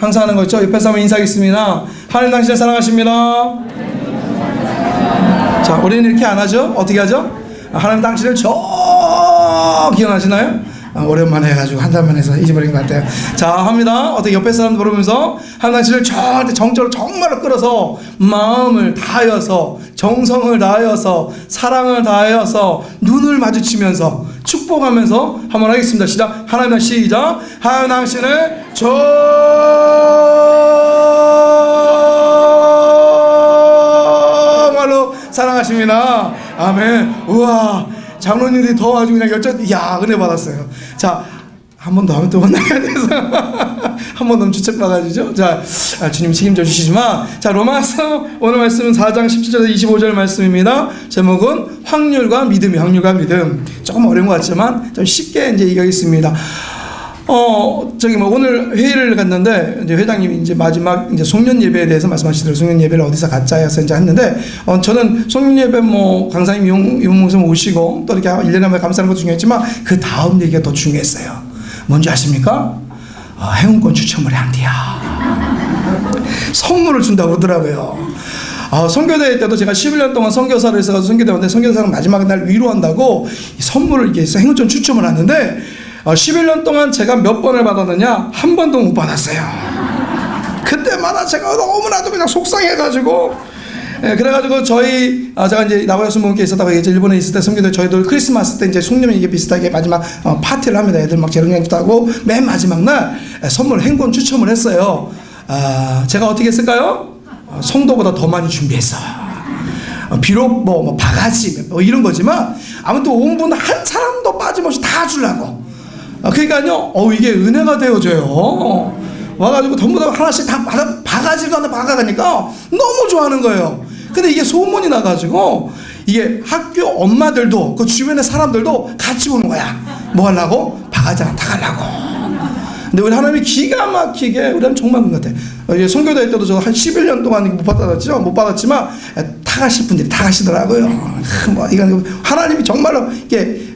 항상 하는 거 있죠. 옆에 사람 인사하겠습니다. 하나님 당신을 사랑하십니다. 자, 우리는 이렇게 안 하죠? 어떻게 하죠? 하나님 당신을 기억나시나요? 오랜만에 해가지고 한 달만 해서 잊어버린 것 같아요. 자, 합니다. 어떻게 옆에 사람 부르면서 하나님 당신을 정적으로 정말로 끌어서 마음을 다하여서 정성을 다하여서 사랑을 다하여서 눈을 마주치면서 축복하면서 한번 하겠습니다. 시작. 하나님 시작. 하나님 당신을 정말로 사랑하십니다. 아멘. 우와, 장로님들이 더 아주 그냥 은혜 받았어요. 자, 한 번 더 하면 또 혼나야 돼서 한 번 더 주책받아주죠. 자, 주님 책임져 주시지만, 자, 로마서 오늘 말씀은 4장 17절에서 25절 말씀입니다. 제목은 확률과 믿음. 조금 어려운 것 같지만 좀 쉽게 이제 얘기하겠습니다. 오늘 회의를 갔는데, 이제 회장님이 이제 마지막 이제 송년 예배에 대해서 말씀하시더라고요. 송년 예배를 어디서 갖자해서 이제 했는데, 저는 송년 예배 강사님 용목성 오시고 또 이렇게 1년에 한 번 감사하는 것도 중요했지만, 그 다음 얘기가 더 중요했어요. 뭔지 아십니까? 행운권 추첨을 한대요. 선물을 준다고 그러더라고요. 선교대회 때도 제가 11년 동안 선교사를 해서 선교대회 왔는데, 선교사는 마지막 날 위로한다고 선물을 이렇게 해서 행운권 추첨을 하는데, 11년 동안 제가 몇 번을 받았느냐? 한 번도 못 받았어요. 그때마다 제가 너무나도 그냥 속상해가지고, 그래가지고 제가 이제 나고야스 모임께 있었다가 이제 일본에 있을 때 선교대 저희도 크리스마스 때 이제 송년회 이게 비슷하게 마지막 파티를 합니다. 애들 막 재롱양도 하고 맨 마지막 날 선물 행운 추첨을 했어요. 제가 어떻게 했을까요? 성도보다 더 많이 준비했어요. 비록 바가지 이런 거지만 아무튼 온 분 한 사람도 빠짐없이 다 주려고. 그러니까요, 이게 은혜가 되어져요. 와가지고 전부 다 하나씩 다 바가지가 하나 박아가니까 너무 좋아하는 거예요. 근데 이게 소문이 나가지고 이게 학교 엄마들도 그 주변의 사람들도 같이 오는 거야. 뭐 하려고? 바가지 하나 타가려고. 근데 우리 하나님이 기가 막히게 우리는 정말 그런 것 같아. 선교대회 때도 저 한 11년 동안 못 받았지만 타가실 분들이 타가시더라고요. 이건 하나님이 정말로 이게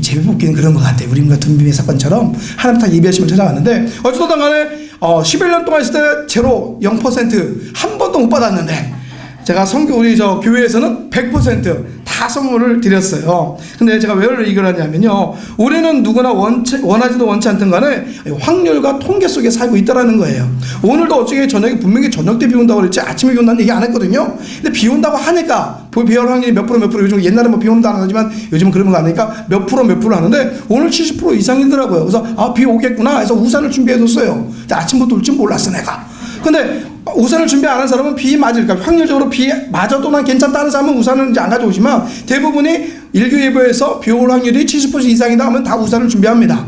제비뽑기는 그런 것 같아요. 우리 같은 비밀 사건처럼 하나님 다 예비하시면 찾아갔는데, 어쨌든 간에 11년 동안 있을 때 제로 0% 한 번도 못 받았는데, 제가 우리 교회에서는 100% 다 선물을 드렸어요. 근데 제가 왜 이걸 하냐면요, 우리는 누구나 원하지도 원치 않든 간에 확률과 통계 속에 살고 있다라는 거예요. 오늘도 어쩌게 저녁에 분명히 저녁 때 비 온다고 그랬지 아침에 비 온다는 얘기 안 했거든요. 근데 비 온다고 하니까 비 올 확률이 몇 프로 요즘 옛날에 비 온다 안 하지만 요즘은 그런 거 아니니까 몇 프로 하는데 오늘 70% 이상이더라고요. 그래서 비 오겠구나 해서 우산을 준비해뒀어요. 근데 아침부터 올 줄 몰랐어 내가. 근데 우산을 준비 안 한 사람은 비 맞을까, 확률적으로 비 맞아도 난 괜찮다는 사람은 우산을 이제 안 가져오지만, 대부분이 일교예보에서 비 올 확률이 70% 이상이다 하면 다 우산을 준비합니다.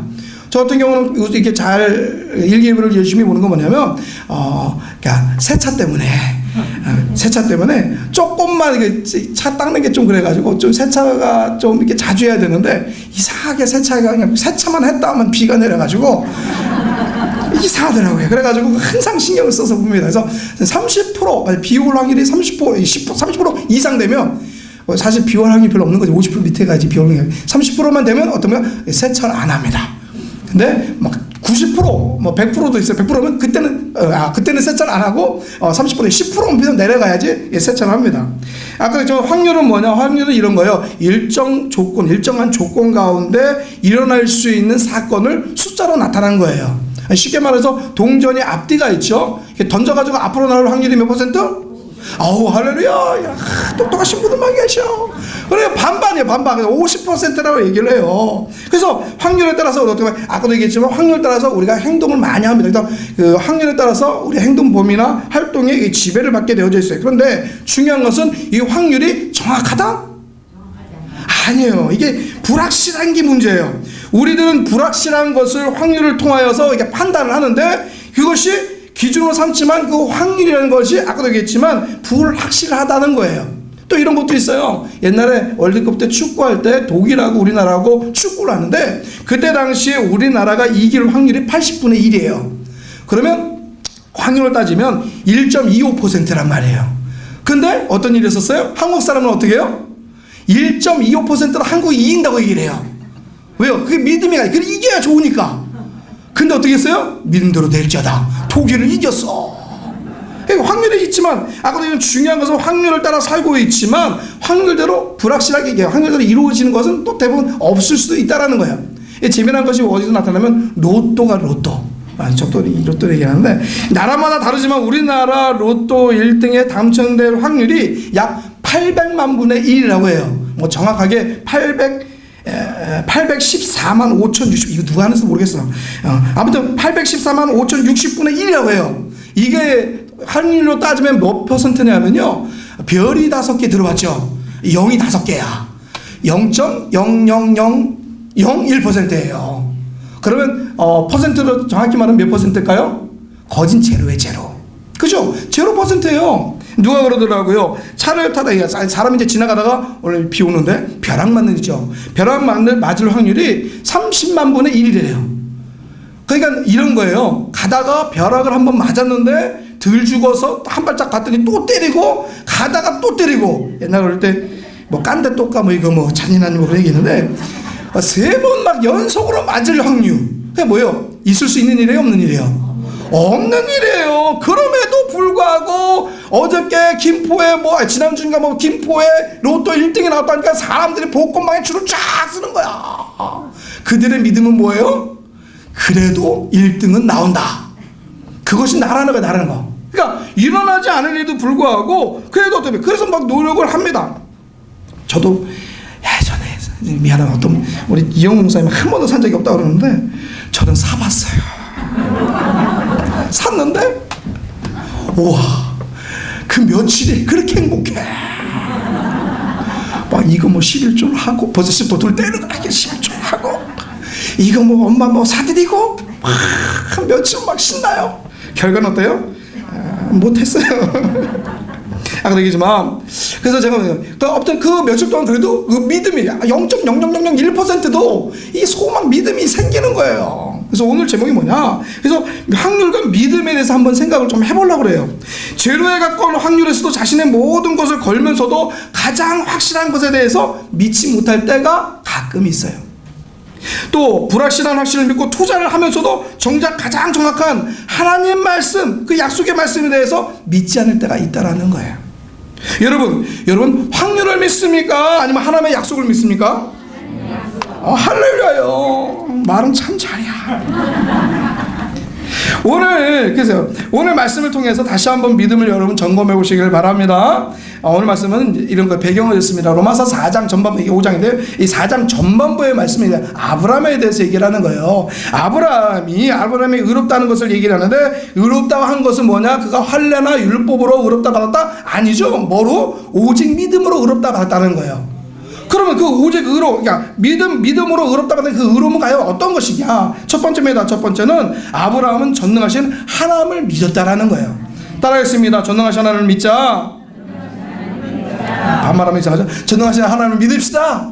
저 같은 경우는 이렇게 일기예보를 열심히 보는 건 뭐냐면, 그러니까 세차 때문에 조금만 이게 차 닦는 게 좀 그래가지고 좀 세차가 좀 이렇게 자주 해야 되는데, 이상하게 세차가 그냥 세차만 했다 하면 비가 내려가지고 이상하더라고요. 그래가지고 항상 신경을 써서 봅니다. 그래서 30% 비 올 확률이 30% 이상 되면, 사실 비 올 확률이 별로 없는 거지. 50% 밑에 가야지 비 올 확률이. 30%만 되면 어떠면 세차를 안 합니다. 근데 막 90%, 100%도 있어요. 100%면 그때는 세차를 안 하고 30%, 10%면 내려가야지 세차를 합니다. 아까 저 확률은 뭐냐? 확률은 이런 거예요. 일정한 조건 가운데 일어날 수 있는 사건을 숫자로 나타난 거예요. 쉽게 말해서 동전이 앞뒤가 있죠. 던져가지고 앞으로 나올 확률이 몇 퍼센트? 할렐루야. 똑똑하신 분들만 계셔. 그래, 반반이에요. 반반. 50%라고 얘기를 해요. 그래서 확률에 따라서 어떻게 보면 아까도 얘기했지만 확률에 따라서 우리가 행동을 많이 합니다. 그래서 그 확률에 따라서 우리 행동 범위나 활동에 지배를 받게 되어져 있어요. 그런데 중요한 것은 이 확률이 정확하다? 아니에요. 이게 불확실한 게 문제예요. 우리들은 불확실한 것을 확률을 통하여서 이렇게 판단을 하는데, 그것이 기준으로 삼지만 그 확률이라는 것이 아까도 얘기했지만 불확실하다는 거예요. 또 이런 것도 있어요. 옛날에 월드컵 때 축구할 때 독일하고 우리나라하고 축구를 하는데, 그때 당시에 우리나라가 이길 확률이 80분의 1이에요. 그러면 확률을 따지면 1.25%란 말이에요. 근데 어떤 일이 있었어요? 한국 사람은 어떻게 해요? 1.25%로 한국이 이긴다고 얘기를 해요. 왜요? 그게 믿음이 아니라 이겨야 좋으니까. 근데 어떻게 했어요? 믿음대로 될지어다. 독일을 이겼어. 확률이 있지만, 아까도 중요한 것은 확률을 따라 살고 있지만, 확률대로 불확실하게 얘기해요. 확률대로 이루어지는 것은 또 대부분 없을 수도 있다라는 거예요. 재미난 것이 어디서 나타나면 로또가 로또. 저도 이 로또 얘기하는데, 나라마다 다르지만 우리나라 로또 1등에 당첨될 확률이 약 800만 분의 1이라고 해요. 뭐 정확하게 814만 5,060, 이거 누가 하는지 모르겠어. 아무튼 814만 5,060분의 1이라고 해요. 이게 확률로 따지면 몇 퍼센트냐면요, 별이 5개 들어봤죠. 0이 5개야. 0.00001%예요. 그러면 퍼센트로 정확히 말하면 몇 퍼센트일까요? 거진 제로에 제로. 그죠? 0%예요. 누가 그러더라고요. 차를 타다 사람이 이제 지나가다가 오늘 비 오는데 벼락 맞는 일이죠. 벼락 맞을 확률이 30만 분의 1이래요. 그러니까 이런 거예요. 가다가 벼락을 한번 맞았는데 덜 죽어서 한 발짝 갔더니 또 때리고, 가다가 또 때리고. 옛날 그럴 때 뭐 깐데 또 까 뭐 이거 뭐 잔인한 뭐 그런 얘기 있는데, 3번 막 연속으로 맞을 확률. 그게 뭐예요? 있을 수 있는 일이에요, 없는 일이에요? 없는 일이에요. 그럼에도 불구하고 어저께 김포에 지난주인가 김포에 로또 1등이 나왔다니까 사람들이 복권방에 줄을 쫙 쓰는 거야. 그들의 믿음은 뭐예요? 그래도 1등은 나온다. 그것이 나라는 거야, 나라는 거. 그러니까 일어나지 않을 일에도 불구하고 그래도 어떻게, 그래서 막 노력을 합니다. 저도 예전에 미안한 어떤 우리 이영웅 목사님 한 번도 산 적이 없다고 그러는데, 저는 사봤어요. 샀는데 우와, 그 며칠이 그렇게 행복해. 막 이거 11조 하고, 벌써 10도 둘 때는 11조 하고, 이거 엄마 사드리고 막 며칠 막 신나요. 결과는 어때요? 못했어요. 아까 얘기지만, 그래서 제가 아무튼 그 며칠 동안 그래도 그 믿음이 0.00001%도 이 소망 믿음이 생기는 거예요. 그래서 오늘 제목이 뭐냐? 그래서 확률과 믿음에 대해서 한번 생각을 좀 해보려고 그래요. 제로에 가까운 확률에서도 자신의 모든 것을 걸면서도 가장 확실한 것에 대해서 믿지 못할 때가 가끔 있어요. 또 불확실한 확신을 믿고 투자를 하면서도 정작 가장 정확한 하나님 말씀, 그 약속의 말씀에 대해서 믿지 않을 때가 있다라는 거예요. 여러분 확률을 믿습니까? 아니면 하나님의 약속을 믿습니까? 할렐루야요. 말은 참 잘이야. 그래서 오늘 말씀을 통해서 다시 한번 믿음을 여러분 점검해 보시길 바랍니다. 오늘 말씀은 이런 거 배경을 했습니다. 로마서 4장 전반부, 이게 5장인데요. 이 4장 전반부의 말씀이 아브라함에 대해서 얘기를 하는 거예요. 아브라함이 의롭다는 것을 얘기를 하는데, 의롭다고 한 것은 뭐냐? 그가 할례나 율법으로 의롭다 받았다? 아니죠. 뭐로? 오직 믿음으로 의롭다 받았다는 거예요. 그러면 그 오직 그러니까 믿음으로 의롭다 받은 그 의로움은 과연 어떤 것이냐? 첫 번째는 아브라함은 전능하신 하나님을 믿었다라는 거예요. 따라하겠습니다. 전능하신 하나님을 믿자. 반말하면 이상하죠? 전능하신 하나님을 믿읍시다.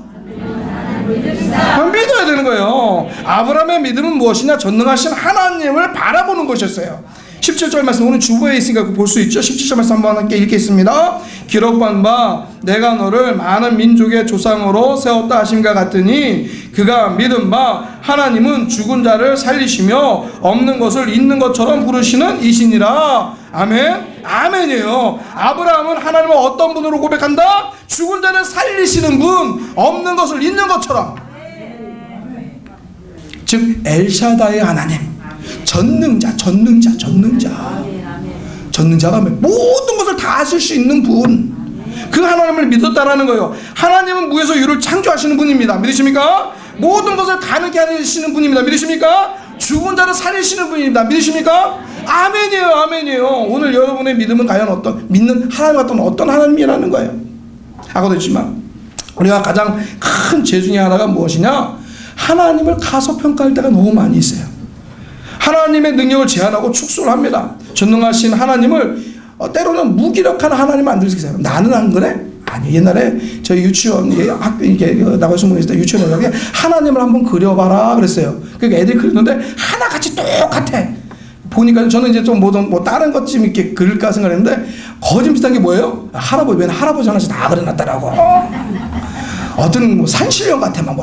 믿어야 되는 거예요. 아브라함의 믿음은 무엇이냐? 전능하신 하나님을 바라보는 것이었어요. 17절 말씀, 오늘 주보에 있으니까 볼 수 있죠. 17절 말씀 한번 함께 읽겠습니다. 기록한 바 내가 너를 많은 민족의 조상으로 세웠다 하심과 같으니, 그가 믿은 바 하나님은 죽은 자를 살리시며 없는 것을 있는 것처럼 부르시는 이시니라. 아멘. 아멘이에요. 아브라함은 하나님을 어떤 분으로 고백한다? 죽은 자를 살리시는 분, 없는 것을 있는 것처럼. 즉 엘샤다의 하나님, 전능자가 모든 것을 다 하실 수 있는 분, 그 하나님을 믿었다라는 거예요. 하나님은 무에서 유를 창조하시는 분입니다. 믿으십니까? 모든 것을 가능케 하시는 분입니다. 믿으십니까? 죽은 자를 살리시는 분입니다. 믿으십니까? 아멘이에요. 아멘이에요. 오늘 여러분의 믿음은 과연 믿는 하나님 어떤 하나님이라는 거예요. 아까도 했지만 우리가 가장 큰 죄 중에 하나가 무엇이냐? 하나님을 가소평가할 때가 너무 많이 있어요. 하나님의 능력을 제한하고 축소를 합니다. 전능하신 하나님을 때로는 무기력한 하나님 만들 수 있어요. 나는 안 그래? 아니, 옛날에 저희 유치원 학교 이게 나가 수능했을 때 유치원에 하나님을 한번 그려봐라 그랬어요. 그러니까 애들이 그렸는데 하나같이 똑같아. 보니까 저는 이제 좀 뭐 다른 것 좀 이렇게 그릴까 생각했는데 거짓 비슷한 게 뭐예요? 할아버지 하나씩 다 그려놨더라고. 어떤 산신령 같아 막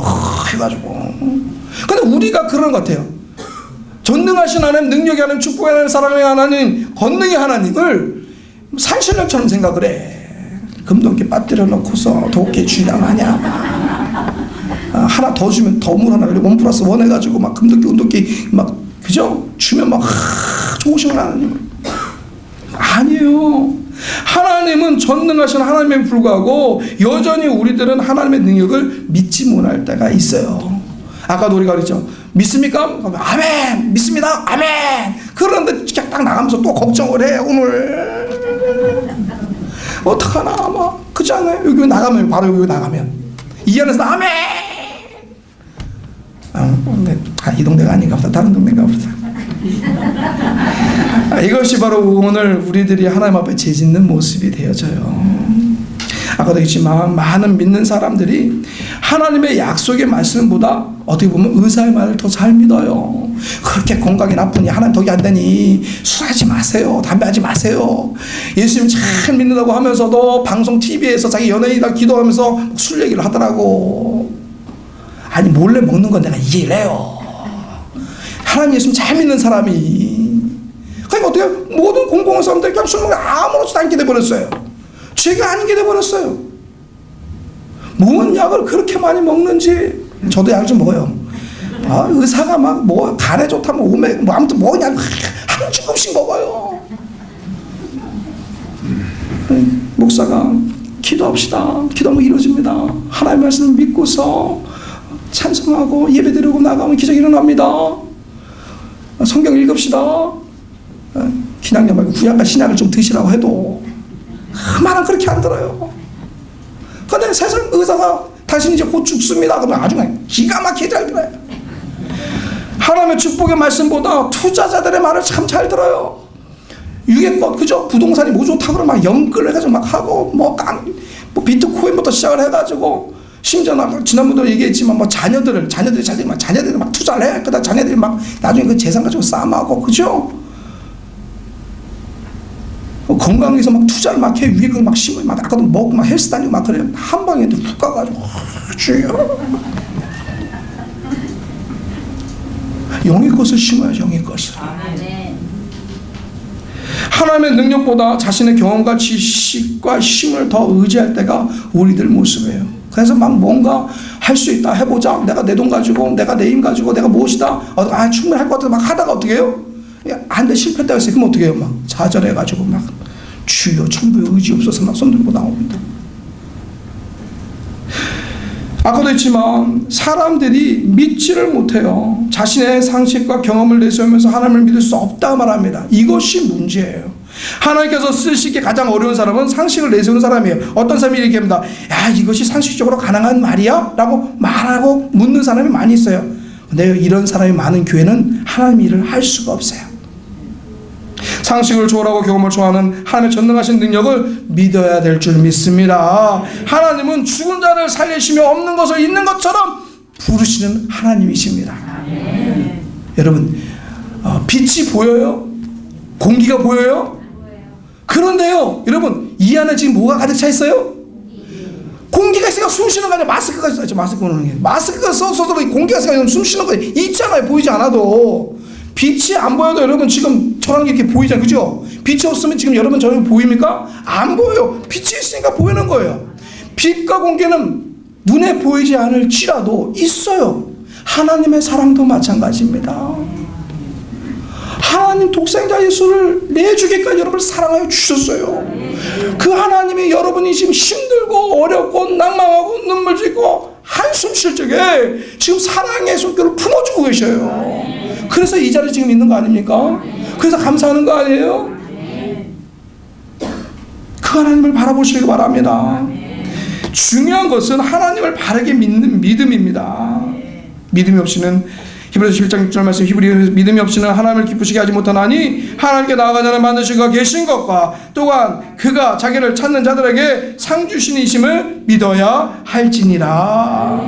해가지고. 근데 우리가 그런 것 같아요. 전능하신 하나님, 능력의 하나님, 축복의 하나님, 사랑의 하나님, 권능의 하나님을 산신령처럼 생각을 해. 금도끼 빠뜨려 놓고서 도끼 주량하냐. 하나 더 주면 더 물 하나, 1+1 해가지고 막 금도끼, 은도끼 막, 그죠? 주면 막, 좋으신 하나님. 아니에요. 하나님은 전능하신 하나님에 불구하고 여전히 우리들은 하나님의 능력을 믿지 못할 때가 있어요. 아까도 우리가 그랬죠. 믿습니까? 아멘. 믿습니다. 아멘. 그런데 딱 나가면서 또 걱정을 해. 오늘 어떡하나 막 그렇지 않아요? 여기 나가면 바로 여기 나가면 이 안에서 아멘. 이 동네가 아닌가 보다. 다른 동네인가 보다. 이것이 바로 오늘 우리들이 하나님 앞에 죄짓는 모습이 되어져요. 아까도 했지만 많은 믿는 사람들이 하나님의 약속의 말씀보다 어떻게 보면 의사의 말을 더 잘 믿어요. 그렇게 건강이 나쁘니 하나님 덕이 안 되니 술하지 마세요. 담배하지 마세요. 예수님 잘 믿는다고 하면서도 방송 TV에서 자기 연예인이다 기도하면서 술 얘기를 하더라고. 아니 몰래 먹는 건 내가 이해를 해요. 하나님 예수님 잘 믿는 사람이 그러니까 어떻게 모든 공공한 사람들이 그냥 술 먹는 아무렇지도 않게 돼버렸어요. 죄가 아닌 게 돼버렸어요. 뭔 약을 그렇게 많이 먹는지. 저도 약을 좀 먹어요. 의사가 막 뭐 간에 좋다면 오메 뭐 아무튼 뭐냐 한 조금씩 먹어요. 목사가 기도합시다. 기도하면 이루어집니다. 하나님의 말씀을 믿고서 찬송하고 예배드리고 나가면 기적이 일어납니다. 성경 읽읍시다. 신약약 말고 구약과 신약을 좀 드시라고 해도 말은 그렇게 안 들어요. 근데 세상 의사가 당신 이제 곧 죽습니다. 그러면 아주 기가 막히게 잘 들어요. 하나님의 축복의 말씀보다 투자자들의 말을 참 잘 들어요. 유괴권, 그죠? 부동산이 뭐 좋다 그러면 막 연끌 해가지고 막 하고, 뭐 비트코인부터 시작을 해가지고, 심지어 나 지난번에도 얘기했지만, 뭐 자녀들이 잘 되면 자녀들이 막 투자를 해. 그러다 자녀들이 막 나중에 그 재산 가지고 싸움하고, 그죠? 건강에서 막 투자를 막 해. 위에 막 심어. 막 아까도 먹고 막 헬스 다니고 막 그래요. 한 방에 훅 가가지고, 주여. 영의 것을 심어야지, 영의 것을. 하나님의 능력보다 자신의 경험과 지식과 힘을 더 의지할 때가 우리들 모습이에요. 그래서 막 뭔가 할 수 있다, 해보자. 내가 내 돈 가지고, 내가 내 힘 가지고, 내가 무엇이다. 충분히 할 것 같아서 막 하다가 어떻게 해요? 안 돼, 실패했다고 했어요. 그럼 어떻게 해요? 막 좌절해가지고 막 주여 천부의 의지 없어서 막 손들고 나옵니다. 아까도 했지만 사람들이 믿지를 못해요. 자신의 상식과 경험을 내세우면서 하나님을 믿을 수 없다 말합니다. 이것이 문제예요. 하나님께서 쓰시기 가장 어려운 사람은 상식을 내세우는 사람이에요. 어떤 사람이 얘기합니다. 야, 이것이 상식적으로 가능한 말이야? 라고 말하고 묻는 사람이 많이 있어요. 근데 이런 사람이 많은 교회는 하나님 일을 할 수가 없어요. 상식을 초월하고 경험을 초월하는 하나님의 전능하신 능력을 믿어야 될 줄 믿습니다. 하나님은 죽은 자를 살리시며 없는 것을 있는 것처럼 부르시는 하나님이십니다. 여러분, 빛이 보여요? 공기가 보여요? 그런데요, 여러분, 이 안에 지금 뭐가 가득 차 있어요? 공기가 있으니까 숨 쉬는 거 아니야. 마스크가 있어요. 마스크가 써서 공기가 있으니까 숨 쉬는 거 있잖아요. 보이지 않아도. 빛이 안 보여도 여러분 지금 저랑 이렇게 보이잖아요. 그죠? 빛이 없으면 지금 여러분 저랑 보입니까? 안 보여요. 빛이 있으니까 보이는 거예요. 빛과 공기는 눈에 보이지 않을지라도 있어요. 하나님의 사랑도 마찬가지입니다. 하나님 독생자 예수를 내주기까지 여러분을 사랑하여 주셨어요. 그 하나님이 여러분이 지금 힘들고 어렵고 낭망하고 눈물 짓고 한숨 쉴 적에 지금 사랑의 손길을 품어주고 계셔요. 그래서 이 자리에 지금 있는 거 아닙니까? 그래서 감사하는 거 아니에요? 그 하나님을 바라보시기 바랍니다. 중요한 것은 하나님을 바르게 믿는 믿음입니다. 믿음이 없이는 히브리서 11장 6절 말씀, 믿음이 없이는 하나님을 기쁘시게 하지 못하나니 하나님께 나아가자는 만드신 가 계신 것과 또한 그가 자기를 찾는 자들에게 상 주신이심을 믿어야 할지니라.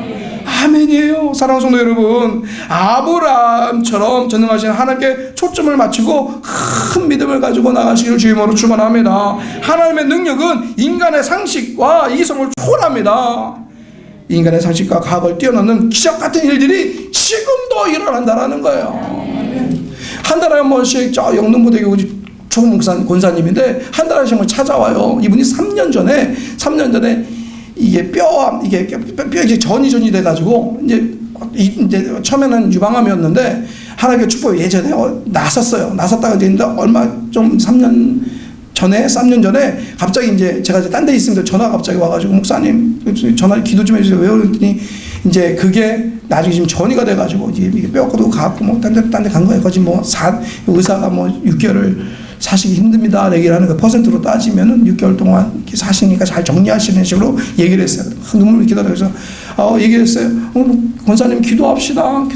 아멘이에요. 사랑하는 성도 여러분, 아브라함처럼 전능하신 하나님께 초점을 맞추고 큰 믿음을 가지고 나가시기를 주님으로 축원합니다. 하나님의 능력은 인간의 상식과 이성을 초월합니다. 인간의 상식과 과학을 뛰어넘는 기적 같은 일들이 지금도 일어난다라는 거예요. 한 달에 한 번씩 저 영등포대교 조목사 권사님인데 한 달에 한 번씩 찾아와요. 이분이 3년 전에 이게 뼈 전이 돼가지고 이제 처음에는 유방암이었는데 하나님의 축복 예전에 나섰다가 됐는데 얼마 좀 3년 전에 갑자기 이제 제가 딴 데 있으면 전화가 갑자기 와가지고 목사님 전화 기도 좀 해주세요. 왜 그랬더니 이제 그게 나중에 지금 전이가 돼가지고 이게 뼈도 가고 뭐 딴 데 간 거예요. 거지 뭐 의사가 뭐 6개월을 사시기 힘듭니다. 얘기를 하는 거 퍼센트로 따지면은 6개월 동안 사시니까 잘 정리하시는 식으로 얘기를 했어요. 눈물을 기다려서 얘기를 했어요. 권사님 기도합시다.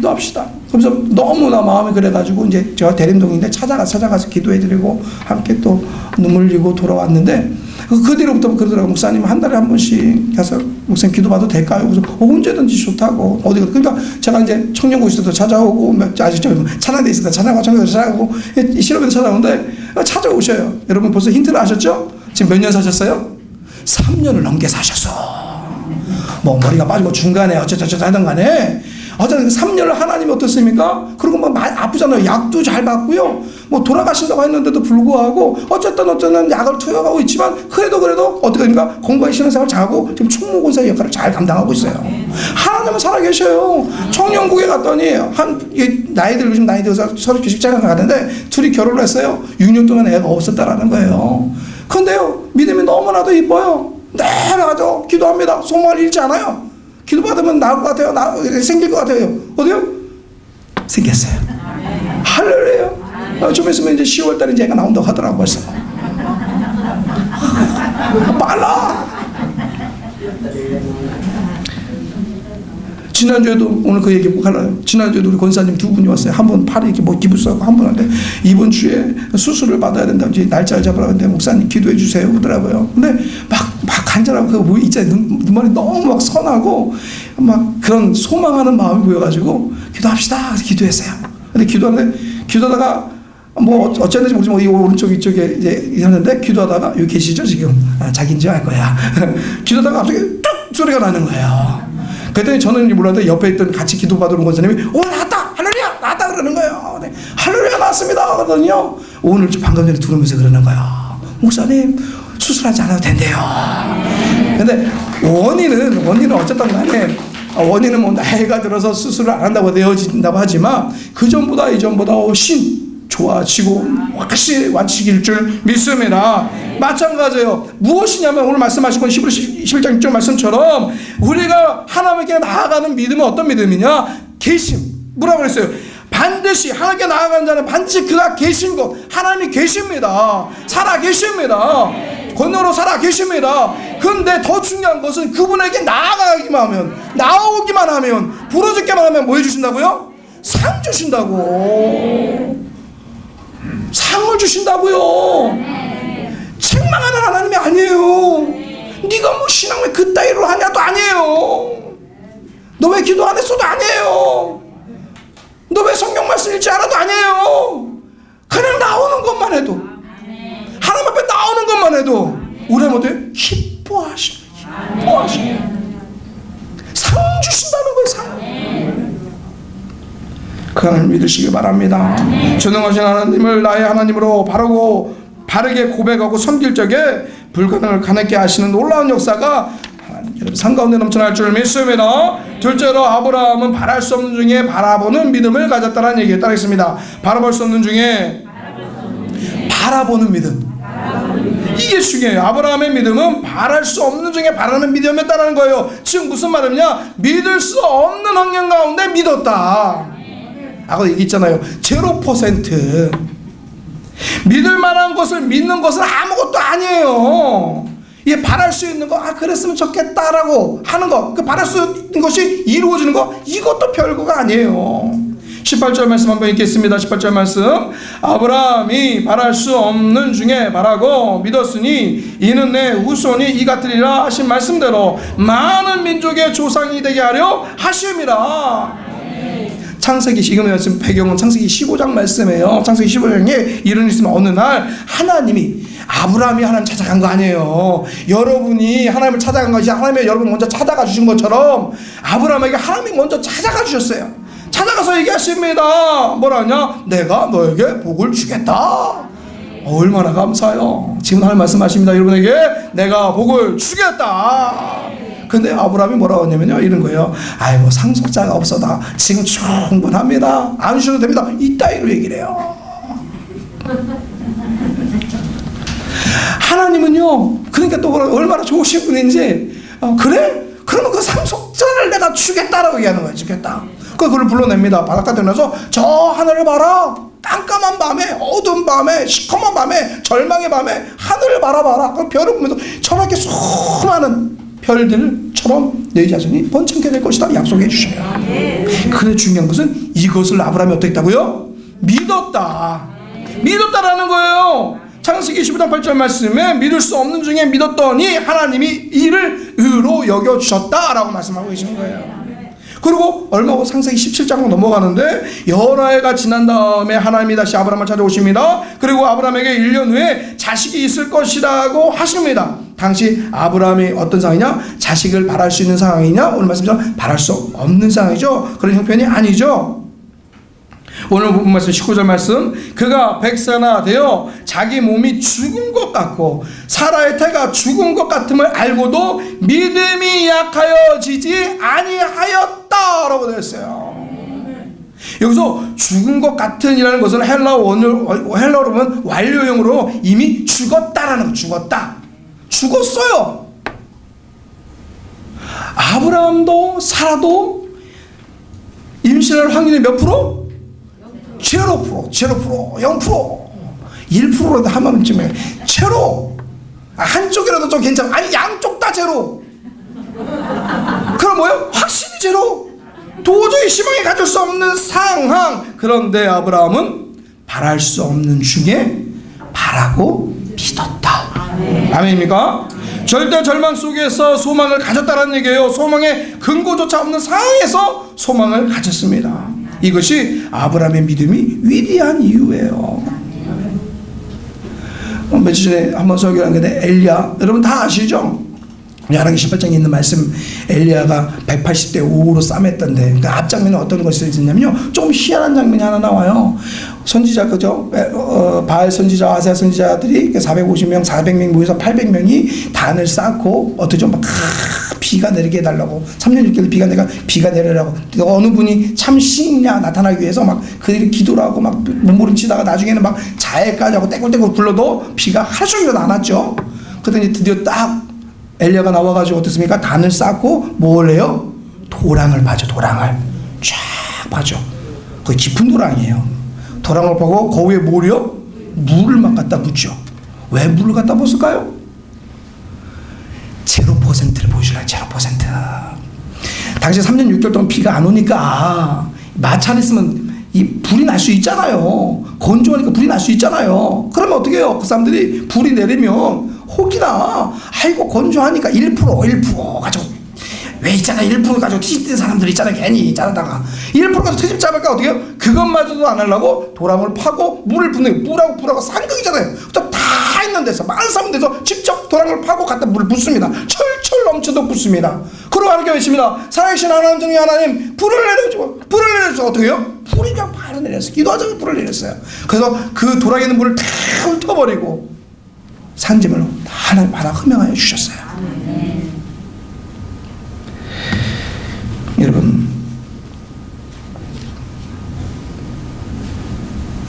그래서 너무나 마음이 그래가지고 이제 제가 대림동인데 찾아가서 기도해드리고 함께 또 눈물 흘리고 돌아왔는데 그 뒤로부터 그러더라고요. 목사님 한 달에 한 번씩 가서 목사님 기도받아도 될까요? 그래서 언제든지 좋다고 그러니까 제가 이제 청년고시도 찾아오고 아직 찬양대 있을 때 찬양고 찾아오고 실업에도 찾아오는데 찾아오셔요. 여러분 벌써 힌트를 아셨죠? 지금 몇 년 사셨어요? 3년을 넘게 사셨어. 뭐 머리가 빠지고 중간에 어쩌저쩌 하던 간에 어쨌든 3년을 하나님이 어떻습니까? 그리고 뭐 많이 아프잖아요. 약도 잘 받고요. 뭐 돌아가신다고 했는데도 불구하고 어쨌든 약을 투여하고 있지만 그래도 어떻게니까 건강히 신앙생활 잘하고 지금 충무권사의 역할을 잘 감당하고 있어요. 하나님은 살아계셔요. 청년국에 갔더니 나이들 요즘 나이들어서 서로 십자가 가는데 둘이 결혼을 했어요. 6년 동안 애가 없었다라는 거예요. 근데요 믿음이 너무나도 이뻐요. 내가도 기도합니다. 소망을 잃지 않아요. 기도받으면 나올 것 같아요. 생길 것 같아요. 어디요? 생겼어요. 할렐루야. 좀 있으면 이제 10월달에 이제 애가 나온다고 하더라고 벌써. 빨라. 지난주에도 오늘 그 얘기 꼭 하려요. 지난주에도 우리 권사님 두 분이 왔어요. 한 분 팔에 이렇게 뭐 기부스하고 한 분한테 이번 주에 수술을 받아야 된다고 이제 날짜를 잡으라고 했는데 목사님 기도해 주세요 그러더라고요. 근데 막 간절하고 그거 뭐 있잖아요. 눈물이 너무 막 선하고 막 그런 소망하는 마음이 보여가지고 기도합시다. 기도했어요. 근데 기도하다가 뭐 어쩌는지 모르지만 이 오른쪽 이쪽에 이제 하는데 기도하다가 여기 계시죠 지금? 자기인지 알 거야. 기도하다가 갑자기 뚝 소리가 나는 거예요. 그랬더니 저는 몰랐는데 옆에 있던 같이 기도받으러 권사님이 오늘 나왔다! 할렐루야! 나왔다! 그러는 거예요. 네. 할렐루야! 나왔습니다! 그러더니요. 오늘 방금 전에 들으면서 그러는 거예요. 목사님 수술하지 않아도 된대요. 근데 원인은 어쨌든 간에 원인은 뭐 나이가 들어서 수술을 안 한다고 되어진다고 하지만 그 전보다 이전보다 훨씬 좋아지고 확실히 완치길 줄 믿습니다. 마찬가지예요. 무엇이냐면 오늘 말씀하신 건 11장 6절 말씀처럼 우리가 하나님께 나아가는 믿음은 어떤 믿음이냐? 계심. 뭐라고 그랬어요? 반드시 하나님께 나아가는 자는 반드시 그가 계신 것 하나님이 계십니다. 살아 계십니다. 권능으로 살아 계십니다. 그런데 더 중요한 것은 그분에게 나아오기만 하면 부르짖기만 하면 뭐 해주신다고요? 상 주신다고. 상을 주신다고요. 책망하는 하나님이 아니에요. 네가 뭐 신앙을 그따위로 하냐도 아니에요. 너 왜 기도 안 했어도 아니에요. 너 왜 성경 말씀 읽지 않아도 아니에요. 그냥 나오는 것만 해도 하나님 앞에 나오는 것만 해도 우리 하나님 기뻐하시는 상 주신다는 거예요. 상. 그 하나님 믿으시기 바랍니다. 전능하신 하나님을 나의 하나님으로 바르게 고백하고 섬길 적에 불가능을 가능케 하시는 놀라운 역사가 여러분 산 가운데 넘쳐날 줄 믿습니다. 둘째로 아브라함은 바랄 수 없는 중에 바라보는 믿음을 가졌다는 얘기에 따르겠습니다. 바라볼 수 없는 중에 바라보는 믿음. 이게 중요해요. 아브라함의 믿음은 바랄 수 없는 중에 바라는 믿음이었다는 거예요. 지금 무슨 말이냐? 믿을 수 없는 환경 가운데 믿었다. 아까 얘기했잖아요. 0%. 믿을 만한 것을 믿는 것은 아무것도 아니에요. 이게 바랄 수 있는 거, 그랬으면 좋겠다라고 하는 거, 그 바랄 수 있는 것이 이루어지는 거, 이것도 별거가 아니에요. 18절 말씀 한번 읽겠습니다. 18절 말씀. 아브라함이 바랄 수 없는 중에 바라고 믿었으니 이는 내 후손이 이 같으리라 하신 말씀대로 많은 민족의 조상이 되게 하려 하심이라. 창세기 지금 말씀 배경은 창세기 15장 말씀이에요. 창세기 15장에 이런 일 있으면 어느 날 하나님이 아브라함이 하나님 찾아간 거 아니에요. 여러분이 하나님을 찾아간 것이 하나님이 여러분 먼저 찾아가 주신 것처럼 아브라함에게 하나님이 먼저 찾아가 주셨어요. 찾아가서 얘기하십니다. 뭐라냐? 내가 너에게 복을 주겠다. 얼마나 감사해요. 지금 하나님 말씀하십니다. 여러분에게 내가 복을 주겠다. 근데 아브라함이 뭐라고 했냐면요, 이런 거예요. 아이고, 상속자가 없어다. 지금 충분합니다. 안 주셔도 됩니다. 이따위로 얘기를 해요. 하나님은요, 그러니까 또 얼마나 좋으신 분인지, 그래? 그러면 그 상속자를 내가 주겠다라고 얘기하는 거예요. 주겠다. 그걸 불러냅니다. 바닷가 들어서 저 하늘을 봐라. 깜깜한 밤에, 어두운 밤에, 시커먼 밤에, 절망의 밤에 하늘을 바라봐라. 그 별을 보면서 저렇게 수많은 별들처럼 너희 자손이 번창케 될 것이다 약속해 주셔요. 근데 중요한 것은 이것을 아브라함이 어떻게 했다고요? 믿었다. 믿었다라는 거예요. 창세기 15장 8절 말씀에 믿을 수 없는 중에 믿었더니 하나님이 이를 의로 여겨주셨다라고 말씀하고 계시는 거예요. 그리고 얼마 후 창세기 17장으로 넘어가는데 여러 해가 지난 다음에 하나님이 다시 아브라함을 찾아오십니다. 그리고 아브라함에게 1년 후에 자식이 있을 것이라고 하십니다. 당시 아브라함이 어떤 상황이냐? 자식을 바랄 수 있는 상황이냐? 오늘 말씀처럼 바랄 수 없는 상황이죠. 그런 형편이 아니죠. 오늘 본 말씀 19절 말씀, 그가 100세나 되어 자기 몸이 죽은 것 같고 사라의 태가 죽은 것 같음을 알고도 믿음이 약하여지지 아니하였다라고 되어 있어요. 여기서 죽은 것 같은 이라는 것은 헬라어로 보면 완료형으로 이미 죽었다라는 거. 죽었어요. 아브라함도 사라도 임신할 확률이 몇 프로? 0%, 0%, 1%라도 한 번쯤에 제로. 한쪽이라도 좀 괜찮아. 아니 양쪽 다 제로. 그럼 뭐예요? 확실히 제로. 도저히 희망이 가질 수 없는 상황. 그런데 아브라함은 바랄 수 없는 중에 바라고 믿었다. 아멘입니까? 절대 절망 속에서 소망을 가졌다는 얘기예요. 소망의 근거조차 없는 상황에서 소망을 가졌습니다. 이것이 아브라함의 믿음이 위대한 이유예요. 며칠 전에 한번 설교를 했는데 엘리야, 여러분 다 아시죠? 야라기 18장에 있는 말씀, 엘리야가 180대 5로 싸맸던데 그 앞장면에 어떤 것이 있었냐면요, 좀 희한한 장면이 하나 나와요. 선지자, 그죠? 바알 선지자, 아세아 선지자들이 450명, 400명 모여서 800명이 단을 쌓고 어떻게 막 비가 내리게 해달라고, 3년 6개월 비가 내가 비가 내리라고, 어느 분이 참 신이냐 나타나기 위해서 막 그들이 기도를 하고 막 몸부림치다가 나중에는 막 자해까지 하고 떼굴떼굴 불러도 비가 하루 종일 안 왔죠. 그랬더니 드디어 딱 엘리야가 나와가지고 어떻습니까? 단을 쌓고 뭘 해요? 도랑을 파죠. 도랑을 쫙 파죠. 그 깊은 도랑이에요. 도랑을 파고 그 위에 뭘요? 물을 막 갖다 붓죠. 왜 물을 갖다 붓을까요? 0%를 보여주려고. 0%. 당시 3년 6개월 동안 비가 안 오니까 마찰 있으면 이 불이 날 수 있잖아요. 건조하니까 불이 날 수 있잖아요. 그러면 어떻게 해요? 그 사람들이 불이 내리면 혹이나 아이고 건조하니까 1% 가지고 왜 있잖아 1% 가지고 뒤집는 사람들 있잖아. 괜히 자르다가 1% 가지고 뒤집 잡을까 어떻게 해요? 그것마저도 안 하려고 도랑을 파고 물을 붓는, 물하고 상극이잖아요. 또 다 있는 데서 많은 사람들에서 직접 도랑을 파고 갖다 물을 붓습니다. 철철 넘쳐도 붓습니다. 그러고 하나님께 외칩니다. 살아계신 하나님 중에 하나님 불을 내려서 어떻게 해요? 불이 그냥 바로 내렸어요. 기도하자고 불을 내렸어요. 그래서 그 도랑에 있는 물을 다 훑어버리고 산짐을 하나님 하나 허명하여 주셨어요. 여러분,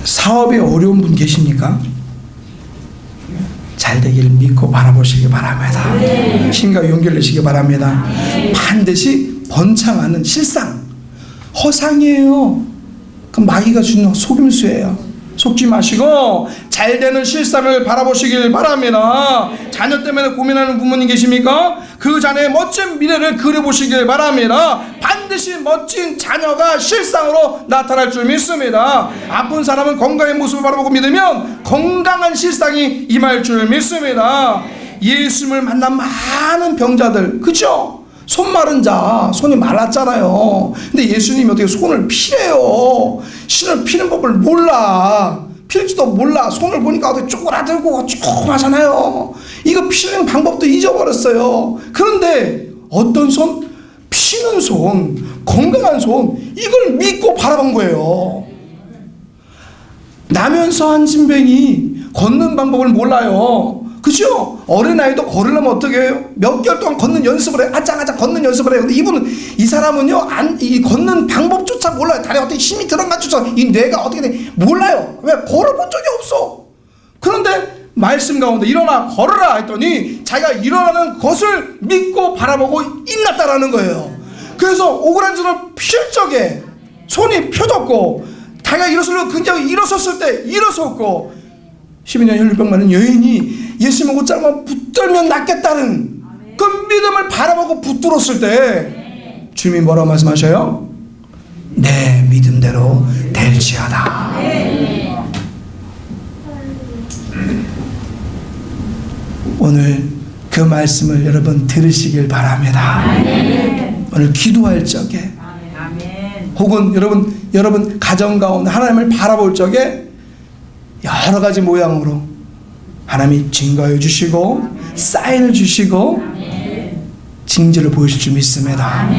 사업에 어려운 분 계십니까? 잘 되기를 믿고 바라보시기 바랍니다. 힘과 용기를 내시기 바랍니다. 반드시 번창하는 실상, 허상이에요. 그 마귀가 주는 속임수예요. 속지 마시고 잘 되는 실상을 바라보시길 바랍니다. 자녀 때문에 고민하는 부모님 계십니까? 그 자녀의 멋진 미래를 그려보시길 바랍니다. 반드시 멋진 자녀가 실상으로 나타날 줄 믿습니다. 아픈 사람은 건강의 모습을 바라보고 믿으면 건강한 실상이 임할 줄 믿습니다. 예수님을 만난 많은 병자들, 그죠? 손 마른 자, 손이 말랐잖아요. 근데 예수님이 어떻게 손을 피래요? 신을 피는 법을 몰라. 필지도 몰라. 손을 보니까 어떻게 쪼그라들고 조그마잖아요. 이거 피는 방법도 잊어버렸어요. 그런데 어떤 손? 피 쉬는 손, 건강한 손, 이걸 믿고 바라본 거예요. 나면서 한진뱅이 걷는 방법을 몰라요. 그죠? 어린아이도 걸으려면 어떻게 해요? 몇 개월 동안 걷는 연습을 해요. 아짝아짝 걷는 연습을 해요. 근데 이 사람은요, 이 걷는 방법조차 몰라요. 다리에 어떻게 힘이 들어간지조차, 이 뇌가 어떻게 돼, 몰라요. 왜? 걸어본 적이 없어. 그런데 말씀 가운데 일어나 걸으라 했더니 자기가 일어나는 것을 믿고 바라보고 일어났다라는 거예요. 그래서 오그라지는 필 적에 손이 펴졌고, 자기가 일어서려고 굉장히 일어섰을 때 일어섰고, 12년 혈류병 많은 여인이 예수 믿고 짧으면 붙들면 낫겠다는 그 믿음을 바라보고 붙들었을 때 주님이 뭐라고 말씀하셔요? 내 믿음대로 될지어다. 오늘 그 말씀을 여러분 들으시길 바랍니다. 오늘 기도할 적에 혹은 여러분 가정 가운데 하나님을 바라볼 적에 여러 가지 모양으로 하나님이 증거해 주시고 사인을 주시고 징조를 보여줄 줄 믿습니다.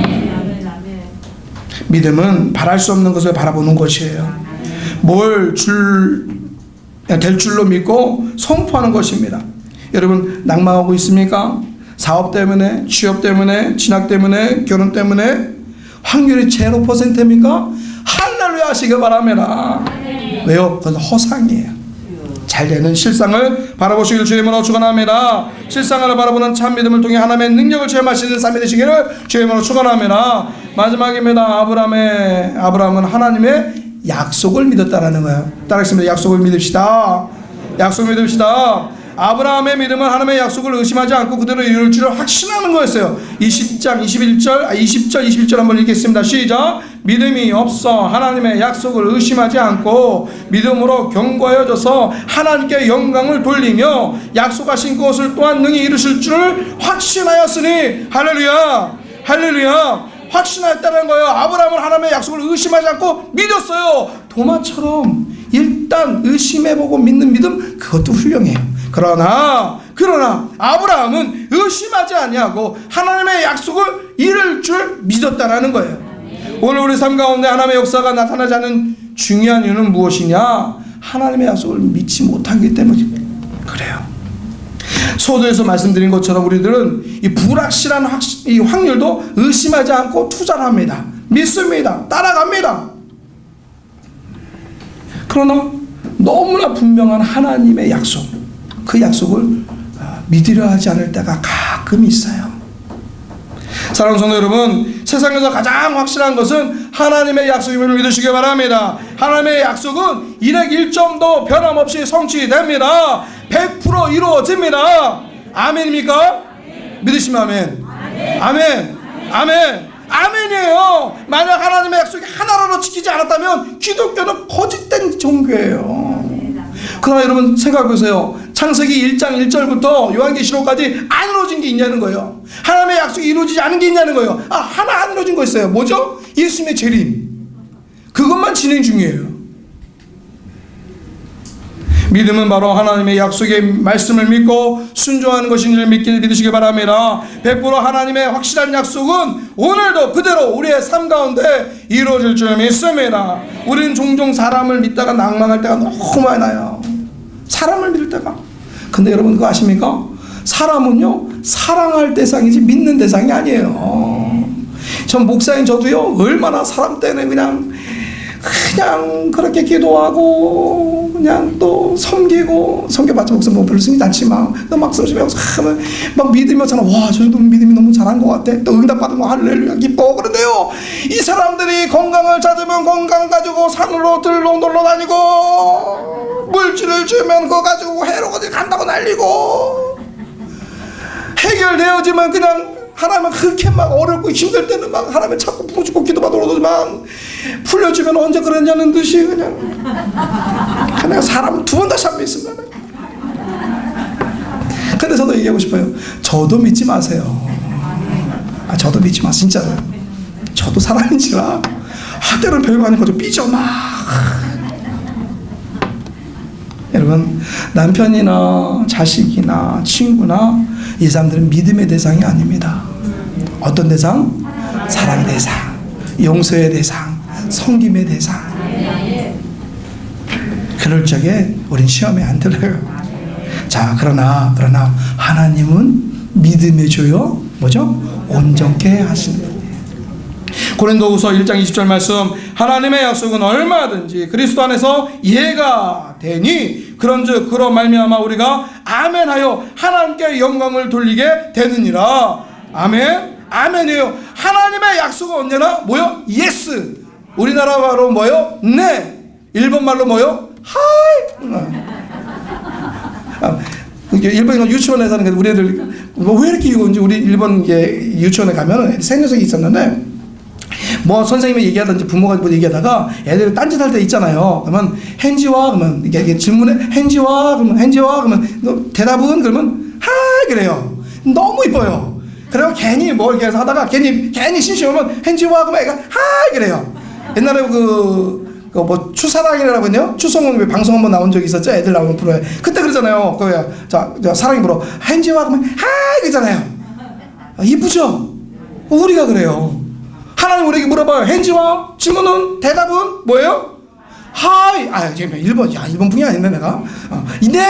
믿음은 바랄 수 없는 것을 바라보는 것이에요. 될 줄로 믿고 선포하는 것입니다. 여러분 낭망하고 있습니까? 사업 때문에, 취업 때문에, 진학 때문에, 결혼 때문에 확률이 0%입니까? 할렐루야 하시기 바랍니다. 왜요? 그건 허상이에요. 잘 되는 실상을 바라보시기를 주님으로 축원합니다. 실상을 바라보는 참 믿음을 통해 하나님의 능력을 체험하시는 삶이 되시기를 주님으로 축원합니다. 마지막입니다. 아브라함은 하나님의 약속을 믿었다라는 거예요. 따라하겠습니다. 약속을 믿읍시다. 약속 믿읍시다. 아브라함의 믿음은 하나님의 약속을 의심하지 않고 그대로 이룰 줄을 확신하는 거였어요. 20장 21절 한번 읽겠습니다. 시작. 믿음이 없어 하나님의 약속을 의심하지 않고 믿음으로 견고하여져서 하나님께 영광을 돌리며 약속하신 것을 또한 능히 이루실 줄을 확신하였으니 할렐루야, 할렐루야. 확신하였다는 거예요. 아브라함은 하나님의 약속을 의심하지 않고 믿었어요. 도마처럼 일단 의심해보고 믿는 믿음, 그것도 훌륭해요. 그러나 아브라함은 의심하지 아니하고 하나님의 약속을 이룰 줄 믿었다라는 거예요. 오늘 우리 삶 가운데 하나님의 역사가 나타나지 않는 중요한 이유는 무엇이냐? 하나님의 약속을 믿지 못하기 때문에 그래요. 소도에서 말씀드린 것처럼 우리들은 이 불확실한 이 확률도 의심하지 않고 투자를 합니다. 믿습니다. 따라갑니다. 그러나 너무나 분명한 하나님의 약속, 그 약속을 믿으려 하지 않을 때가 가끔 있어요. 사랑하는 성도 여러분, 세상에서 가장 확실한 것은 하나님의 약속임을 믿으시기 바랍니다. 하나님의 약속은 일액 1점도 변함없이 성취됩니다. 100% 이루어집니다. 아멘입니까? 믿으시면 아멘. 아멘. 아멘. 아멘이에요. 만약 하나님의 약속이 하나라도 지키지 않았다면 기독교는 거짓된 종교예요. 그러나 여러분 생각해보세요. 창세기 1장 1절부터 요한계시록까지 안 이루어진 게 있냐는 거예요. 하나님의 약속이 이루어지지 않은 게 있냐는 거예요. 하나 안 이루어진 거 있어요. 뭐죠? 예수님의 재림. 그것만 진행 중이에요. 믿음은 바로 하나님의 약속의 말씀을 믿고 순종하는 것인지를 믿으시기 바랍니다. 100% 하나님의 확실한 약속은 오늘도 그대로 우리의 삶 가운데 이루어질 줄 믿습니다. 우리는 종종 사람을 믿다가 낭망할 때가 너무 많아요. 사람을 믿을 때가. 근데 여러분 그거 아십니까? 사람은요 사랑할 대상이지 믿는 대상이 아니에요. 전 목사인 저도요 얼마나 사람 때문에 그냥 그렇게 기도하고 그냥 또 섬겨봤자 목사님 뭐 별로 쓰지 않지만 막 쓰면서 막 믿으면서 와 저 정도 믿음이 너무 잘한 것 같아. 또 응답 받으면 할렐루야 기뻐. 그런데요 이 사람들이 건강을 찾으면 건강 가지고 산으로 들로 놀러 다니고 물질을 주면 그거 가지고 해로 어디 간다고 난리고 해결되어지면 그냥 하나님은 그렇게 막 어렵고 힘들 때는 막 하나님을 자꾸 부르짖고 기도받으러 오지만 풀려주면 언제 그러냐는 듯이 그냥 사람 두 번 다시 안 믿습니다. 근데 저도 얘기하고 싶어요. 저도 믿지 마세요. 저도 믿지 마. 진짜로요. 저도 사람인지라 때로는 별거 아닌 거죠. 삐져 막. 여러분 남편이나 자식이나 친구나 이 사람들은 믿음의 대상이 아닙니다. 어떤 대상? 사랑의 대상, 용서의 대상, 섬김의 대상. 그럴 적에 우린 시험에 안 들어요. 자, 그러나 하나님은 믿음의 조요 뭐죠? 온전케 하시는 분이에요. 고린도후서 1장 20절 말씀, 하나님의 약속은 얼마든지 그리스도 안에서 이해가 되니 그런즉 그로 말미암아 우리가 아멘하여 하나님께 영광을 돌리게 되느니라. 아멘. 아멘이에요. 하나님의 약속은 언제나 뭐요? 예스. 우리나라 말로 뭐요? 네. 일본 말로 뭐요? 하이. 일본은 유치원에 사는 게 우리 애들 왜 이렇게 이건지, 우리 일본 유치원에 가면 생녀석이 있었는데 뭐 선생님이 얘기하든지 부모가 뭐 얘기하다가 애들이 딴짓할 때 있잖아요. 그러면 hen지와 그러면 이게 질문에 hen지와 그러면 대답은 그러면 하이 그래요. 너무 이뻐요. 그래서 괜히 뭐 이렇게 해서 하다가 괜히 심심하면 hen지와 그러면 애가 하이 그래요. 옛날에 뭐 추사랑이라고 했네요. 추성훈 왜 방송 한번 나온 적이 있었죠? 애들 나오는 프로에 그때 그러잖아요. 자 사랑이 불어 hen지와 그러면 하이 그러잖아요. 이쁘죠? 우리가 그래요. 하나님 우리에게 물어봐요. hen지와 질문은 대답은 뭐예요? 하이. 지금 일본 분이 아닌데 내가. 네.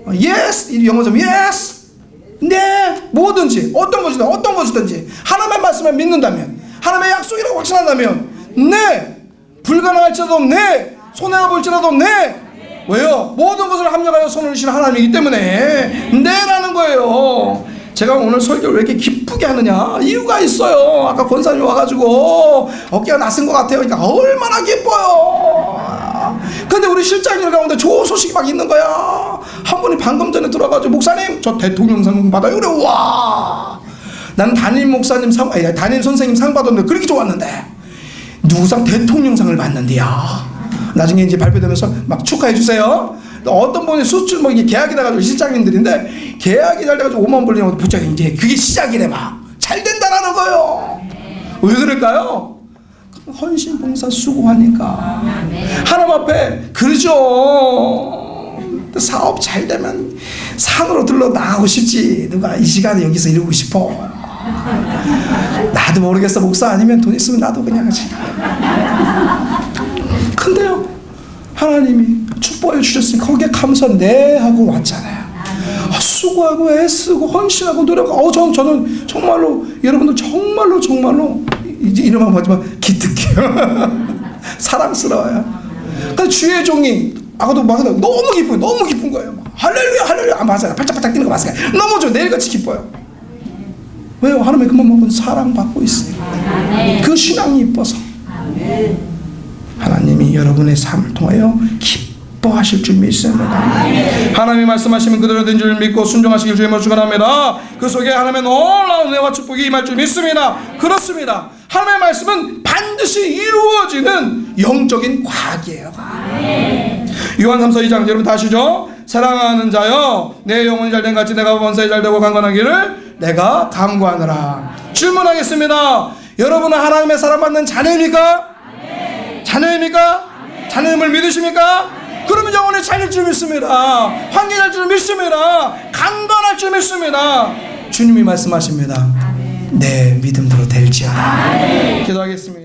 yes 영어점 yes. 네. 뭐든지 어떤 것이든지 하나님의 말씀을 믿는다면, 하나님의 약속이라고 확신한다면 네. 불가능할지라도 네. 손해가 볼지라도 네. 왜요? 모든 것을 합력하여 손을 주시는 하나님이기 때문에 네라는 거예요. 제가 오늘 설교를 왜 이렇게 기쁘게 하느냐? 이유가 있어요. 아까 권사님 와가지고 어깨가 낯선 것 같아요. 그러니까 얼마나 기뻐요. 근데 우리 실장님 가운데 좋은 소식이 막 있는 거야. 한 분이 방금 전에 들어가지고 목사님 저 대통령상 받아요. 그래. 와. 나는 담임 목사님 담임 선생님 상 받았는데 그렇게 좋았는데 누구상 대통령상을 받는데야. 나중에 이제 발표되면서 막 축하해 주세요. 어떤 분이 수출 뭐 이게 계약이 나가지고 실장님들인데 계약이 잘 돼가지고 5만 불리면 부쩍 이제 그게 시작이래. 막 잘 된다라는 거예요. 왜 그럴까요? 헌신 봉사 수고하니까. 하나님 앞에 그러죠. 사업 잘 되면 산으로 들러 나가고 싶지. 누가 이 시간에 여기서 이러고 싶어. 나도 모르겠어. 목사 아니면 돈 있으면 나도 그냥 하지. 근데요, 하나님이 축복해 주셨으니 거기에 감사 네 하고 왔잖아요. 수고하고 애쓰고 헌신하고 노력하고 저는 정말로 여러분들 정말로 이제 이름만 보지만 기특해요. 사랑스러워요. 근데 주의 종이 아까도 막 너무 기쁜 거예요. 할렐루야 맞아요. 팔짝팔짝 뛰는 거 맞아요. 너무 좋아. 내일같이 기뻐요. 왜요? 하나님의 그만 먹은 사랑받고 있어요. 그 신앙이 이뻐서. 하나님이 여러분의 삶을 통하여 기뻐하실 줄 믿습니다. 하나님이 말씀하시면 그대로 된 줄 믿고 순종하시길 주의 이름으로 축원합니다. 그 속에 하나님의 놀라운 은혜와 축복이 임할 줄 믿습니다. 그렇습니다. 하나님의 말씀은 반드시 이루어지는 영적인 과학이에요. 요한 3서 2장 여러분 다 아시죠? 사랑하는 자여 내 영혼이 잘된 같이 내가 번성이 잘되고 강건하기를 내가 간구하노라. 질문하겠습니다. 여러분은 하나님의 사랑받는 자녀입니까? 자녀입니까? 자녀임을 믿으십니까? 그러면 영혼이 잘릴 줄 믿습니다. 환경할 줄 믿습니다. 강건할 줄 믿습니다. 주님이 말씀하십니다. 내 믿음대로 될지어다. 기도하겠습니다.